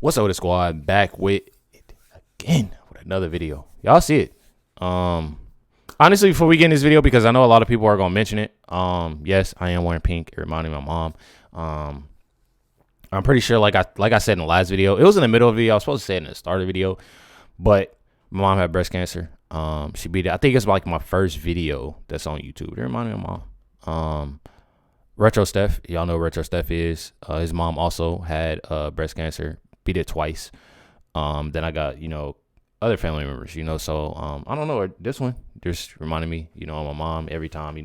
What's up with the squad? Back with it again with another video. Y'all see it. Honestly, before we get in this video, because I know a lot of people are gonna mention it. Yes, I am wearing pink. It reminded me of my mom. I'm pretty sure, like I said in the last video, it was in the middle of the video. I was supposed to say it in the start of the video, but my mom had breast cancer. She beat it. I think it's like my first video that's on YouTube. It reminded me of my mom. Retro Steph, y'all know Retro Steph is. His mom also had breast cancer. Beat it twice. Then I got, other family members, so I don't know. This one just reminded me, of my mom every time,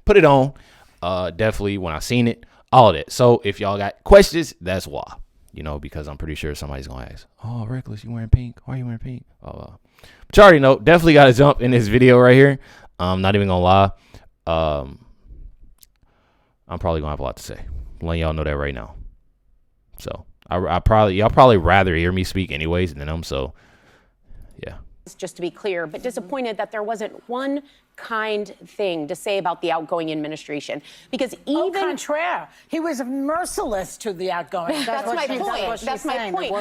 put it on. Definitely when I seen it, all of that. So if y'all got questions, that's why, because I'm pretty sure somebody's gonna ask, oh, Recklezz, you wearing pink? Why are you wearing pink? But you already know, definitely got to jump in this video right here. Not even gonna lie. I'm probably gonna have a lot to say. I'm letting y'all know that right now. So y'all probably rather hear me speak anyways than them. So yeah. Just to be clear, but disappointed that there wasn't one kind thing to say about the outgoing administration, because even au contraire, he was merciless to the outgoing. That's my point. That's my point.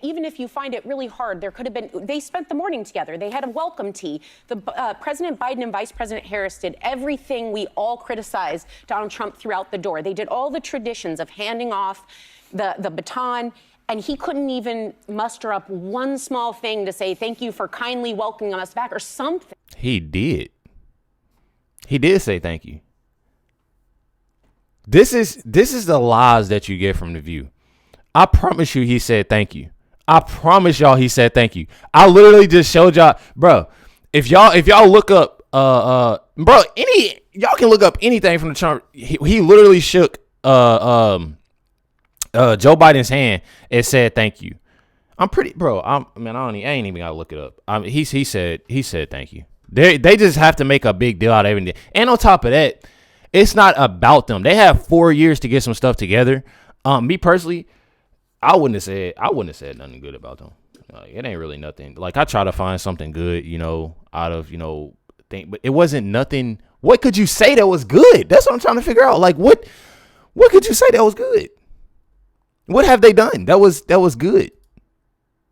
Even if you find it really hard, there could have been. They spent the morning together. They had a welcome tea. The President Biden and Vice President Harris did everything we all criticized Donald Trump throughout the door. They did all the traditions of handing off the baton. And he couldn't even muster up one small thing to say thank you for kindly welcoming us back or something. He did. He did say thank you. This is the lies that you get from The View. I promise you he said thank you. I promise y'all he said thank you. I literally just showed y'all, bro. If y'all look up y'all can look up anything from the Trump. He literally shook Joe Biden's hand and said thank you. I ain't even gotta look it up. He said thank you. They just have to make a big deal out of everything. And on top of that, it's not about them. They have 4 years to get some stuff together. Me personally, I wouldn't have said nothing good about them. It ain't really nothing. Like, I try to find something good, out of thing, but it wasn't nothing. What could you say that was good? That's what I'm trying to figure out. Like, what could you say that was good? What have they done? That was good.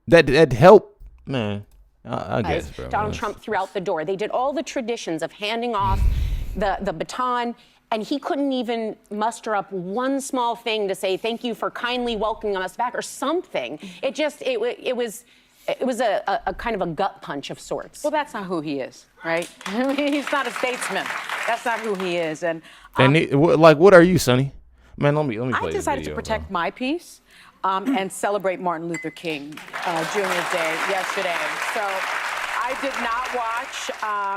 That helped, man. I guess, bro. Donald Trump throughout the door. They did all the traditions of handing off the baton, and he couldn't even muster up one small thing to say thank you for kindly welcoming us back or something. It was a kind of a gut punch of sorts. Well, that's not who he is, right? He's not a statesman. That's not who he is. And what are you, Sonny? Man, let me play I decided to protect my peace and celebrate Martin Luther King Jr.'s Day yesterday. So I did not watch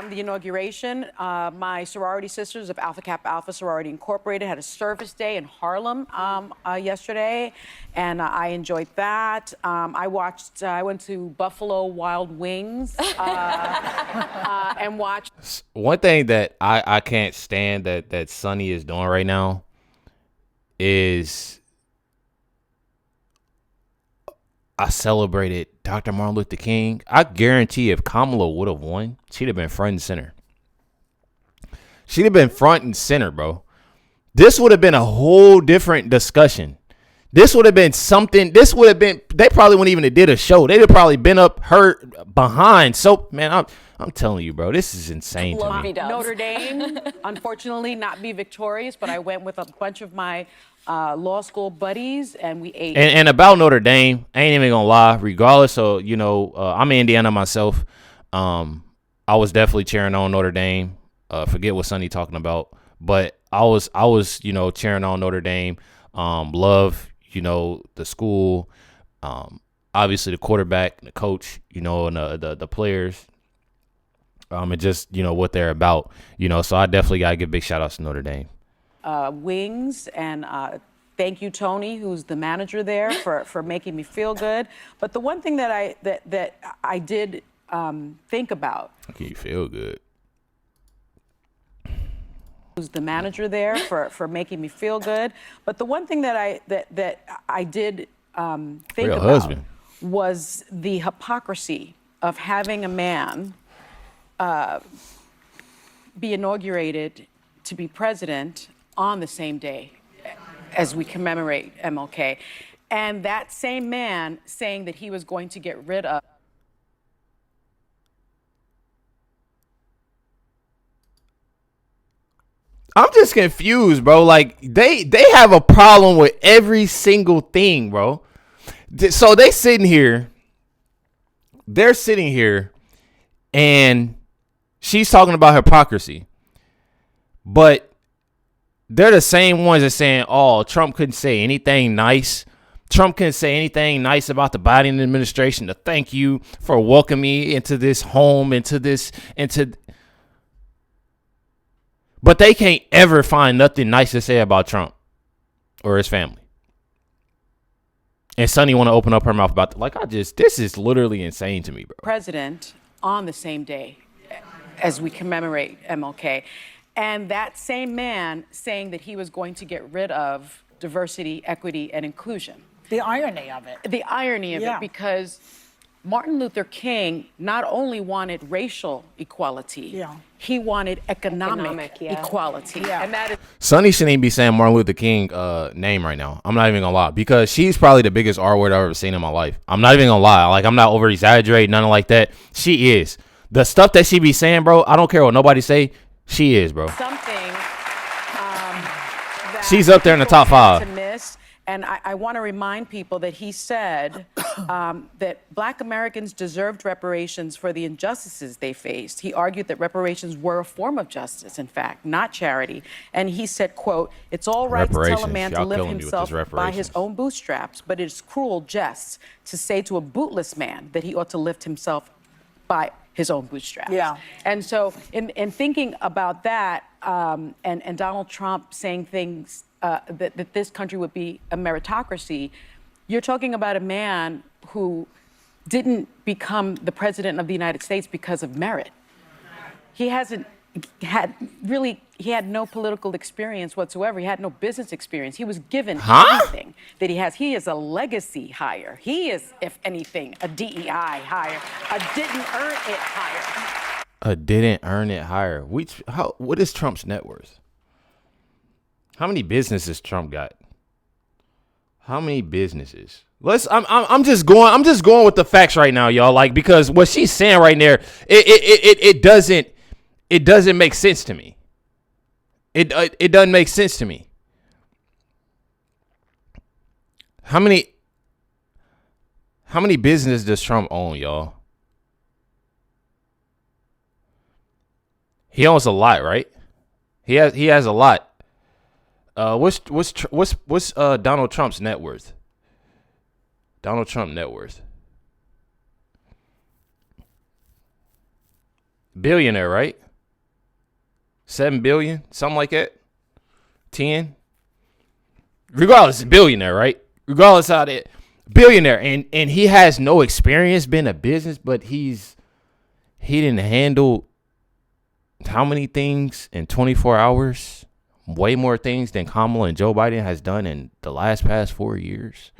the inauguration. My sorority sisters of Alpha Kappa Alpha Sorority Incorporated had a service day in Harlem yesterday, and I enjoyed that. I went to Buffalo Wild Wings and watched. One thing that I can't stand that Sonny is doing right now is I celebrated Dr. Martin Luther King. I guarantee if Kamala would have won, she'd have been front and center. She'd have been front and center, bro. This would have been a whole different discussion. This would have been something. This would have been. They probably wouldn't even have did a show. They'd have probably been up her behind. So, man, I'm telling you, bro, this is insane to me. Notre Dame, unfortunately, not be victorious, but I went with a bunch of my law school buddies, and we ate. And about Notre Dame, I ain't even gonna lie. Regardless of I'm in Indiana myself. I was definitely cheering on Notre Dame. Forget what Sonny talking about, but I was cheering on Notre Dame. Love the school. Obviously the quarterback, the coach, and the players. And just what they're about. So I definitely gotta give big shout outs to Notre Dame. Wings, and thank you, Tony, who's the manager there, for making me feel good. But the one thing that I did think about. Make you feel good. Who's the manager there for making me feel good. But the one thing that I did think Real about husband. Was the hypocrisy of having a man be inaugurated to be president on the same day as we commemorate MLK. And that same man saying that he was going to get rid of. I'm just confused, bro. Like they have a problem with every single thing, bro. So they're sitting here, and she's talking about hypocrisy. But they're the same ones that saying, "Oh, Trump couldn't say anything nice. Trump couldn't say anything nice about the Biden administration to thank you for welcoming me into this home, But they can't ever find nothing nice to say about Trump or his family. And Sonny want to open up her mouth about this is literally insane to me, bro. President on the same day as we commemorate MLK. And that same man saying that he was going to get rid of diversity, equity, and inclusion. The irony of it. The irony of it, because Martin Luther King not only wanted racial equality, he wanted economic equality. And that is Sonny shouldn't even be saying Martin Luther King name right now. I'm not even gonna lie, because she's probably the biggest R word I've ever seen in my life. I'm not even gonna lie. Like, I'm not over exaggerating, nothing like that. She is. The stuff that she be saying, bro, I don't care what nobody say. She is, bro. something that She's up there in the top people tend 5. to miss. And I want to remind people that he said that Black Americans deserved reparations for the injustices they faced. He argued that reparations were a form of justice, in fact, not charity. And he said, quote, "It's all right to tell a man to lift himself by his own bootstraps, but it's cruel jest to say to a bootless man that he ought to lift himself by his own bootstraps." Yeah. And so in thinking about that, and Donald Trump saying things that this country would be a meritocracy, you're talking about a man who didn't become the president of the United States because of merit. He hasn't had he had no political experience whatsoever. He had no business experience. He was given everything that he has. He is a legacy hire. He is, if anything, a DEI hire, a didn't earn it hire. A didn't earn it hire. What is Trump's net worth? How many businesses Trump got? How many businesses? I'm just going with the facts right now, y'all. Like, because what she's saying right there, it doesn't make sense to me. It doesn't make sense to me. How many businesses does Trump own, y'all? He owns a lot, right? He has a lot. What's Donald Trump's net worth? Donald Trump net worth. Billionaire, right? 7 billion, something like that. 10. Regardless, billionaire, right? Regardless how that billionaire, and he has no experience being a business, but he didn't handle how many things in 24 hours? Way more things than Kamala and Joe Biden has done in the past 4 years.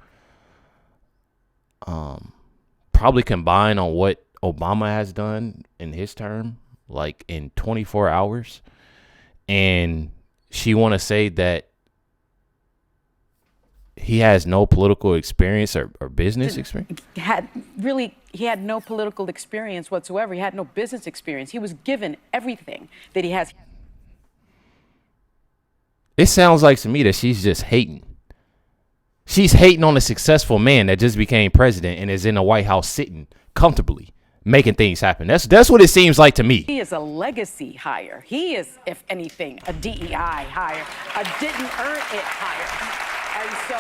Probably combined on what Obama has done in his term, like in 24 hours. And she want to say that he has no political experience or business experience? He had no political experience whatsoever. He had no business experience. He was given everything that he has. It sounds like to me that she's just hating. She's hating on a successful man that just became president and is in the White House sitting comfortably, making things happen. That's what it seems like to me. He is a legacy hire. He is, if anything, a DEI hire, a didn't earn it hire. And so,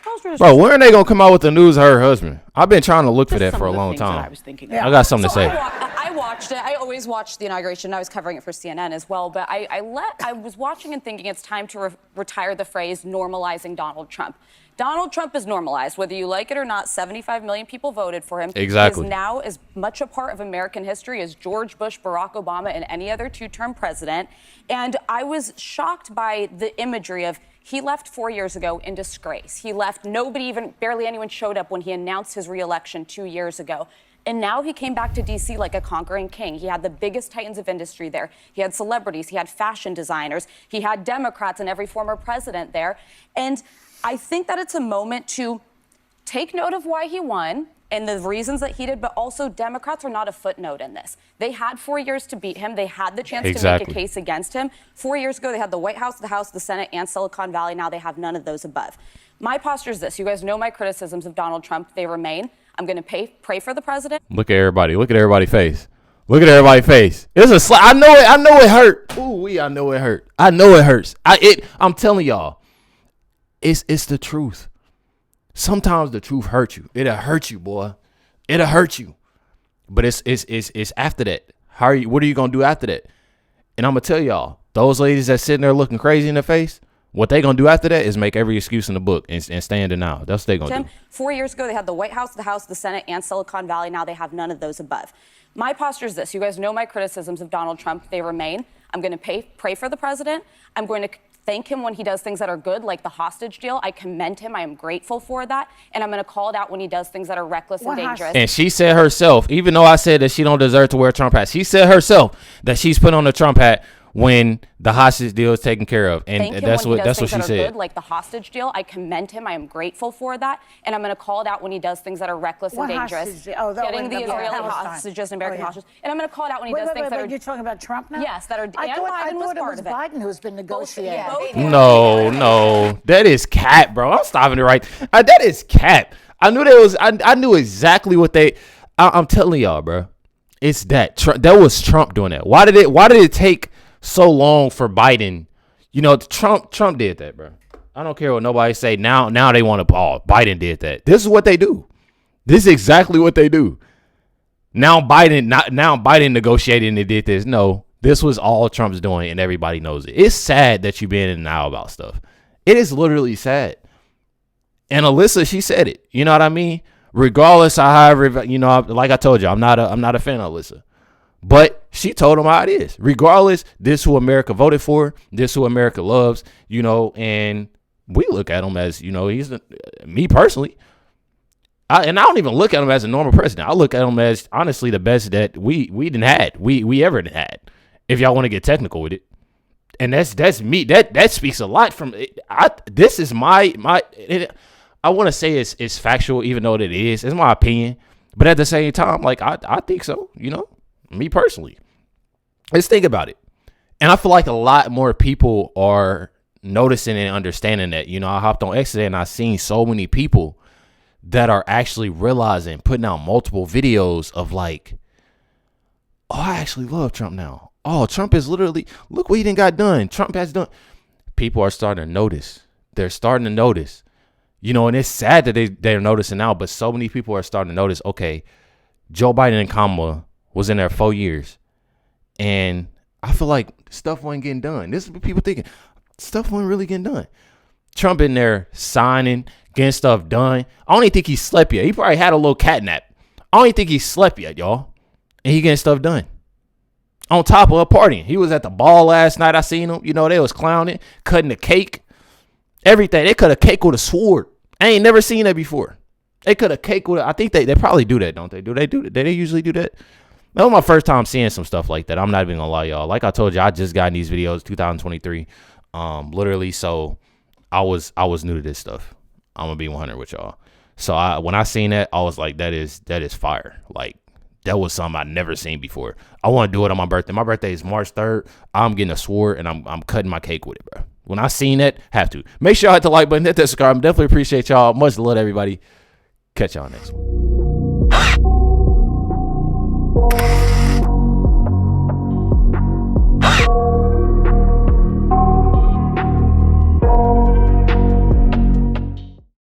those were Bro, when are they gonna come out with the news of her husband? I've been trying to look for that for a long time. I was thinking. I got something to say. I watched it. I always watch the inauguration. I was covering it for CNN as well. But I was watching and thinking it's time to retire the phrase normalizing Donald Trump. Donald Trump is normalized, whether you like it or not. 75 million people voted for him. Exactly. He is now as much a part of American history as George Bush, Barack Obama, and any other two-term president. And I was shocked by the imagery of he left 4 years ago in disgrace. He left, barely anyone showed up when he announced his reelection 2 years ago. And now he came back to D.C. like a conquering king. He had the biggest titans of industry there. He had celebrities. He had fashion designers. He had Democrats and every former president there. And I think that it's a moment to take note of why he won and the reasons that he did, but also Democrats are not a footnote in this. They had 4 years to beat him. They had the chance to make a case against him. 4 years ago, they had the White House, the House, the Senate, and Silicon Valley. Now they have none of those above. My posture is this. You guys know my criticisms of Donald Trump. They remain. I'm going to pray for the president. Look at everybody. Look at everybody's face. Look at everybody's face. It's a slap. I know it. I know it hurt. Ooh, I know it hurt. I know it hurts. I'm telling y'all, it's the truth. Sometimes the truth hurts you. It'll hurt you, boy. It'll hurt you. But it's after that. What are you gonna do after that? And I'm gonna tell y'all, those ladies that sitting there looking crazy in the face, what they gonna do after that is make every excuse in the book and stay in denial. That's what they gonna do. 4 years ago, they had the White House, the House, the Senate, and Silicon Valley. Now they have none of those above. My posture is this. You guys know my criticisms of Donald Trump. They remain. I'm going to pray for the president. I'm going to thank him when he does things that are good, like the hostage deal. I commend him. I am grateful for that. And I'm going to call it out when he does things that are reckless and dangerous. And she said herself, even though I said that she don't deserve to wear a Trump hat, she said herself that she's put on a Trump hat when the hostage deal is taken care of. And that's what she said. Good, like the hostage deal. I commend him. I am grateful for that. And I'm going to call it out when he does things that are reckless and dangerous. Getting the Israeli hostages and American hostages. And I'm going to call it out when he does things that are... You're talking about Trump now? Yes, that are... I thought it was Biden who's been negotiating. No. That is cap, bro. I'm stopping it right. That is cap. I knew there was... I knew exactly what they... I'm telling y'all, bro. It's that. That was Trump doing that. Why did it take so long for Biden? You know, Trump did that, bro. I don't care what nobody say. Now they want to, Biden did that. This is what they do. This is exactly what they do. Now Biden negotiated and they did this. No, this was all Trump's doing and everybody knows it. It's sad that you've been in and out about stuff. It is literally sad. And Alyssa, she said it. You know what I mean? Regardless of however, you know, like I told you, I'm not a fan of Alyssa. But she told him how it is. Regardless, this is who America voted for. This is who America loves, you know, and we look at him as, you know, me personally. I don't even look at him as a normal president. I look at him as, honestly, the best that we didn't had. We ever had, if y'all want to get technical with it. And that's me. That speaks a lot from this is my I want to say it's factual, even though it is. It's my opinion. But at the same time, like, I think so, you know. Me personally. Let's think about it. And I feel like a lot more people are noticing and understanding that. You know, I hopped on X today and I seen so many people that are actually realizing, putting out multiple videos of like, oh, I actually love Trump now. Oh, Trump is literally, look what he done got done. Trump has done. People are starting to notice. They're starting to notice. You know, and it's sad that they're noticing now, but so many people are starting to notice, okay, Joe Biden and Kamala was in there 4 years, and I feel like stuff wasn't getting done. This is what people thinking. Stuff wasn't really getting done. Trump in there signing, getting stuff done. I don't even think he slept yet. He probably had a little cat nap. I don't even think he slept yet, y'all. And he getting stuff done. On top of partying. He was at the ball last night. I seen him. You know, they was clowning, cutting the cake, everything. They cut a cake with a sword. I ain't never seen that before. They cut a cake with I think they probably do that, don't they? Do they usually do that? That was my first time seeing some stuff like that. I'm not even gonna lie, y'all. Like I told you, I just got in these videos 2023. Literally, so I was new to this stuff. I'm gonna be 100 with y'all. So when I seen that, I was like, that is fire. Like, that was something I'd never seen before. I want to do it on my birthday. My birthday is March 3rd. I'm getting a sword and I'm cutting my cake with it, bro. When I seen it, have to. Make sure y'all hit the like button, hit that subscribe. Definitely appreciate y'all. Much love, everybody. Catch y'all next one.